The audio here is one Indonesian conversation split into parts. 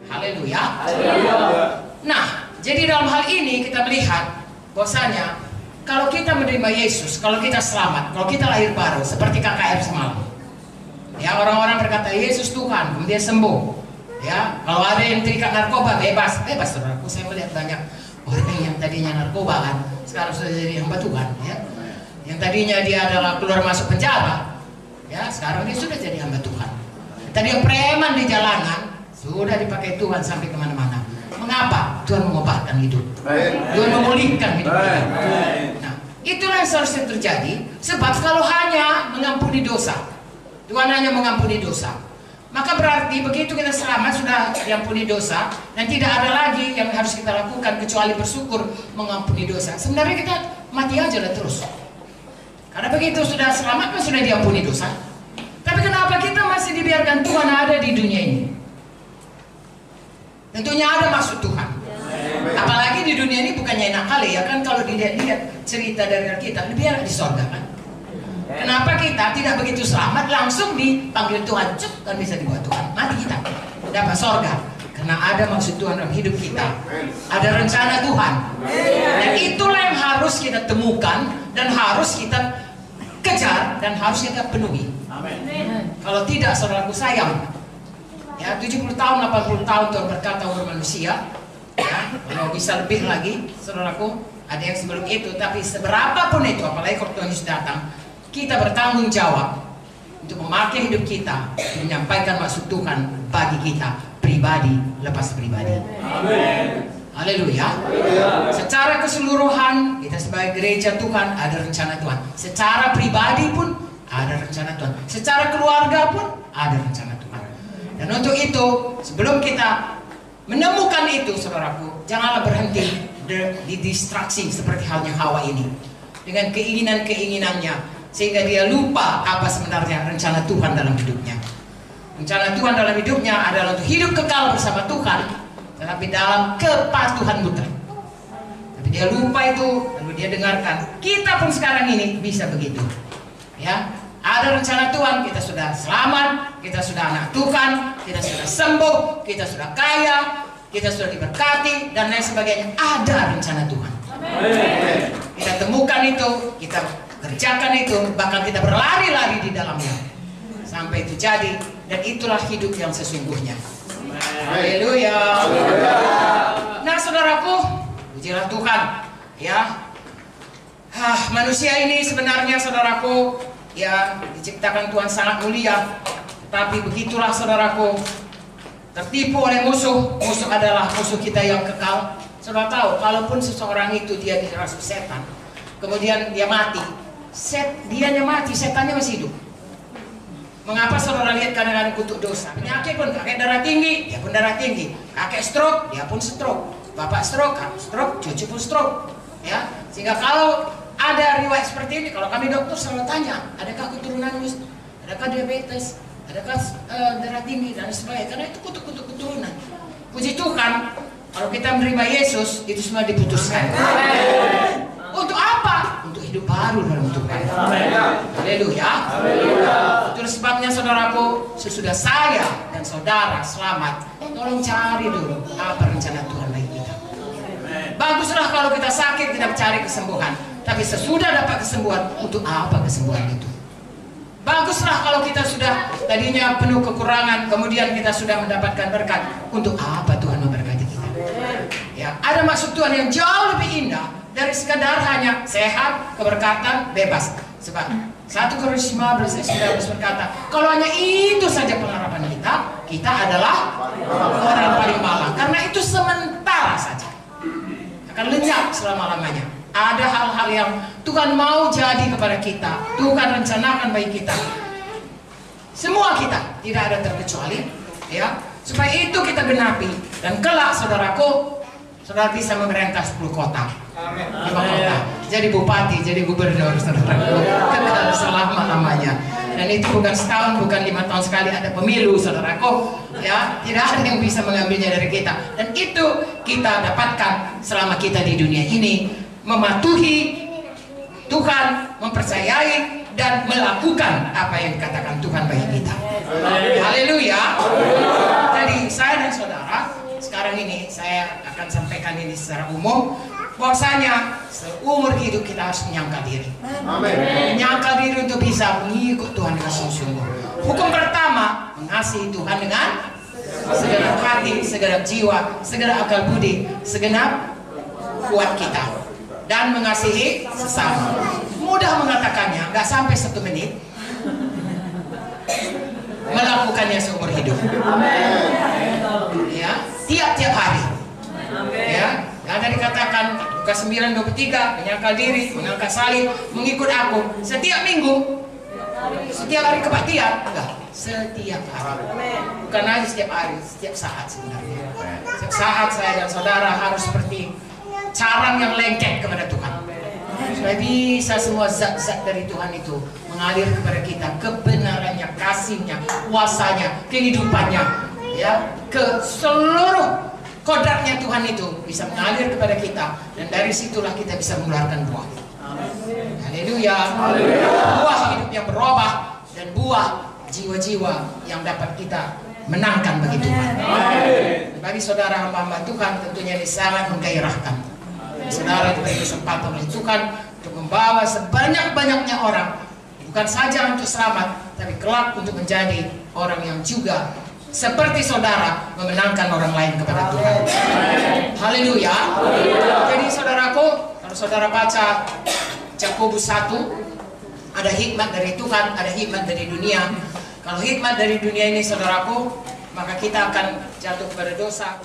Haleluya. Nah, jadi dalam hal ini kita melihat bahwasanya kalau kita menerima Yesus, kalau kita selamat, kalau kita lahir baru, seperti KKR semalam. Ya, orang-orang berkata Yesus Tuhan, kemudian sembuh. Ya, kalau ada yang terikat narkoba, bebas, saudaraku. Saya melihat banyak orang yang tadinya narkobaan, sekarang sudah jadi hamba Tuhan. Ya, yang tadinya dia adalah keluar masuk penjara, ya, sekarang dia sudah jadi hamba Tuhan. Tadi yang preman di jalanan, sudah dipakai Tuhan sampai kemana-mana. Mengapa? Tuhan mengobatkan hidup, Tuhan memulihkan hidup kita. Nah, itulah yang seharusnya terjadi. Sebab kalau hanya mengampuni dosa, Tuhan hanya mengampuni dosa, maka berarti begitu kita selamat sudah diampuni dosa, dan tidak ada lagi yang harus kita lakukan kecuali bersyukur mengampuni dosa. Sebenarnya kita mati aja lah terus, karena begitu sudah selamat kan sudah diampuni dosa. Tapi kenapa kita masih dibiarkan Tuhan ada di dunia ini? Tentunya ada maksud Tuhan. Apalagi di dunia ini bukannya enak kali ya kan, kalau dilihat cerita dari kita, lebih enak di sorga kan. Kenapa kita tidak begitu selamat langsung dipanggil Tuhan, cuk, kan bisa dibuat Tuhan, mati kita dapat sorga? Karena ada maksud Tuhan dalam hidup kita, ada rencana Tuhan, dan itulah yang harus kita temukan dan harus kita kejar dan harus kita penuhi. Kalau tidak, saudaraku, sayang. Ya, 70 tahun, 80 tahun Tuhan berkata kepada manusia, ya, kalau bisa lebih lagi, saudaraku, ada yang sebelum itu, tapi seberapapun itu, apalagi kalau Tuhan Yesus datang, kita bertanggung jawab untuk memakai hidup kita, menyampaikan maksud Tuhan bagi kita, pribadi lepas pribadi. Amin. Haleluya. Secara keseluruhan, kita sebagai gereja Tuhan ada rencana Tuhan. Secara pribadi pun ada rencana Tuhan. Secara keluarga pun ada rencana Tuhan. Dan untuk itu, sebelum kita menemukan itu, saudaraku, janganlah berhenti di distraksi seperti halnya Hawa ini dengan keinginan-keinginannya, sehingga dia lupa apa sebenarnya rencana Tuhan dalam hidupnya. Rencana Tuhan dalam hidupnya adalah untuk hidup kekal bersama Tuhan, tetapi dalam kepatuhan mutlak. Tapi dia lupa itu, lalu dia dengarkan. Kita pun sekarang ini bisa begitu. Ya, ada rencana Tuhan, kita sudah selamat, kita sudah anak Tuhan, kita sudah sembuh, kita sudah kaya, kita sudah diberkati, dan lain sebagainya. Ada rencana Tuhan. Amen. Kita temukan itu, kita kerjakan itu, bahkan kita berlari-lari di dalamnya sampai itu jadi, dan itulah hidup yang sesungguhnya. Haleluya. Nah, saudaraku, pujilah Tuhan. Ya, manusia ini sebenarnya, saudaraku, ya, diciptakan Tuhan sangat mulia, tapi begitulah, saudaraku, tertipu oleh musuh. Musuh adalah musuh kita yang kekal. Saudara tahu, kalaupun seseorang itu dia dirasuki setan, kemudian dia mati, dianya mati, setannya masih hidup. Mengapa saudara lihat kadang-kadang kutuk dosa? Penyakit pun, kakek darah tinggi, dia pun darah tinggi. Kakek stroke, dia pun stroke. Bapak stroke, cucu pun stroke. Ya, sehingga kalau ada riwayat seperti ini, kalau kami dokter selalu tanya, adakah keturunanmu, adakah diabetes, adakah darah tinggi dan sebagainya, karena itu kutuk-kutuk keturunan. Puji Tuhan, kalau kita menerima Yesus, itu semua diputuskan. Untuk apa? Untuk hidup baru dalam Tuhan. Haleluya. Itu sebabnya, saudaraku, sesudah saya dan saudara selamat, tolong cari dulu apa rencana Tuhan bagi kita. Baguslah kalau kita sakit, kita cari kesembuhan. Tapi sesudah dapat kesembuhan, untuk apa kesembuhan itu? Baguslah kalau kita sudah tadinya penuh kekurangan, kemudian kita sudah mendapatkan berkat. Untuk apa Tuhan memberkati kita? Ya, ada maksud Tuhan yang jauh lebih indah dari sekadar hanya sehat, keberkatan, bebas. Sebab 1 Korintus 15 ayat 19 berkata, kalau hanya itu saja pengharapan kita, kita adalah orang yang paling malang. Karena itu sementara saja, akan lenyap selama-lamanya. Ada hal-hal yang Tuhan mau jadi kepada kita, Tuhan rencanakan bagi kita. Semua kita, tidak ada terkecuali, ya. Supaya itu kita genapi, dan kelak, saudaraku, saudara bisa memerintah 10 kota, 5 kota, jadi bupati, jadi gubernur, saudaraku, kekal selama-lamanya. Dan itu bukan setahun, bukan 5 tahun sekali, ada pemilu, saudaraku, ya. Tidak ada yang bisa mengambilnya dari kita, dan itu kita dapatkan selama kita di dunia ini, mematuhi Tuhan, mempercayai dan melakukan apa yang dikatakan Tuhan bagi kita. Haleluya. Dan Jadi saya dan saudara sekarang ini saya akan sampaikan ini secara umum, bahwasanya seumur hidup kita harus menyangkal diri. Menyangkal diri untuk bisa mengikut Tuhan dengan sungguh-sungguh. Hukum pertama, mengasihi Tuhan dengan segenap hati, segenap jiwa, segenap akal budi, segenap kuat kita, dan mengasihi sesama. Mudah mengatakannya, nggak sampai 1 menit. Melakukannya seumur hidup. Ya, tiap-tiap hari. Ya, ada dikatakan Lukas 9:23, menyangkal diri, mengangkat salib, mengikut aku setiap minggu, setiap hari kebaktian, enggak, setiap hari. Bukan hanya setiap hari, setiap saat sebenarnya. Setiap saat saya dan saudara harus seperti carang yang lengket kepada Tuhan. Supaya bisa semua zat-zat dari Tuhan itu mengalir kepada kita, kebenarannya, kasihnya, kuasanya, kehidupannya, ya, ke seluruh kodratnya Tuhan itu bisa mengalir kepada kita, dan dari situlah kita bisa mengeluarkan buah. Haleluya. Buah hidup yang berubah dan buah jiwa-jiwa yang dapat kita menangkan bagi Tuhan. Bagi saudara hamba-hamba Tuhan tentunya ini sangat menggairahkan. Saudara diberi kesempatan oleh Tuhan untuk membawa sebanyak-banyaknya orang, bukan saja untuk selamat, tapi kelak untuk menjadi orang yang juga seperti saudara memenangkan orang lain kepada Tuhan. Haleluya. Jadi saudaraku, kalau saudara baca Yakobus 1, ada hikmat dari Tuhan, ada hikmat dari dunia. Kalau hikmat dari dunia ini saudaraku, maka kita akan jatuh kepada dosa.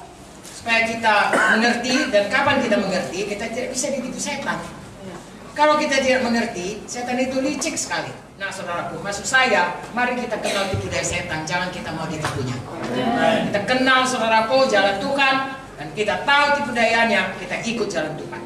Supaya kita mengerti, dan kapan kita mengerti, kita tidak bisa ditipu setan. Kalau kita tidak mengerti, setan itu licik sekali. Nah saudaraku, maksud saya, mari kita kenal tipu daya setan, jangan kita mau ditipunya. Kita kenal saudaraku jalan Tuhan, dan kita tahu tipu dayanya, kita ikut jalan Tuhan.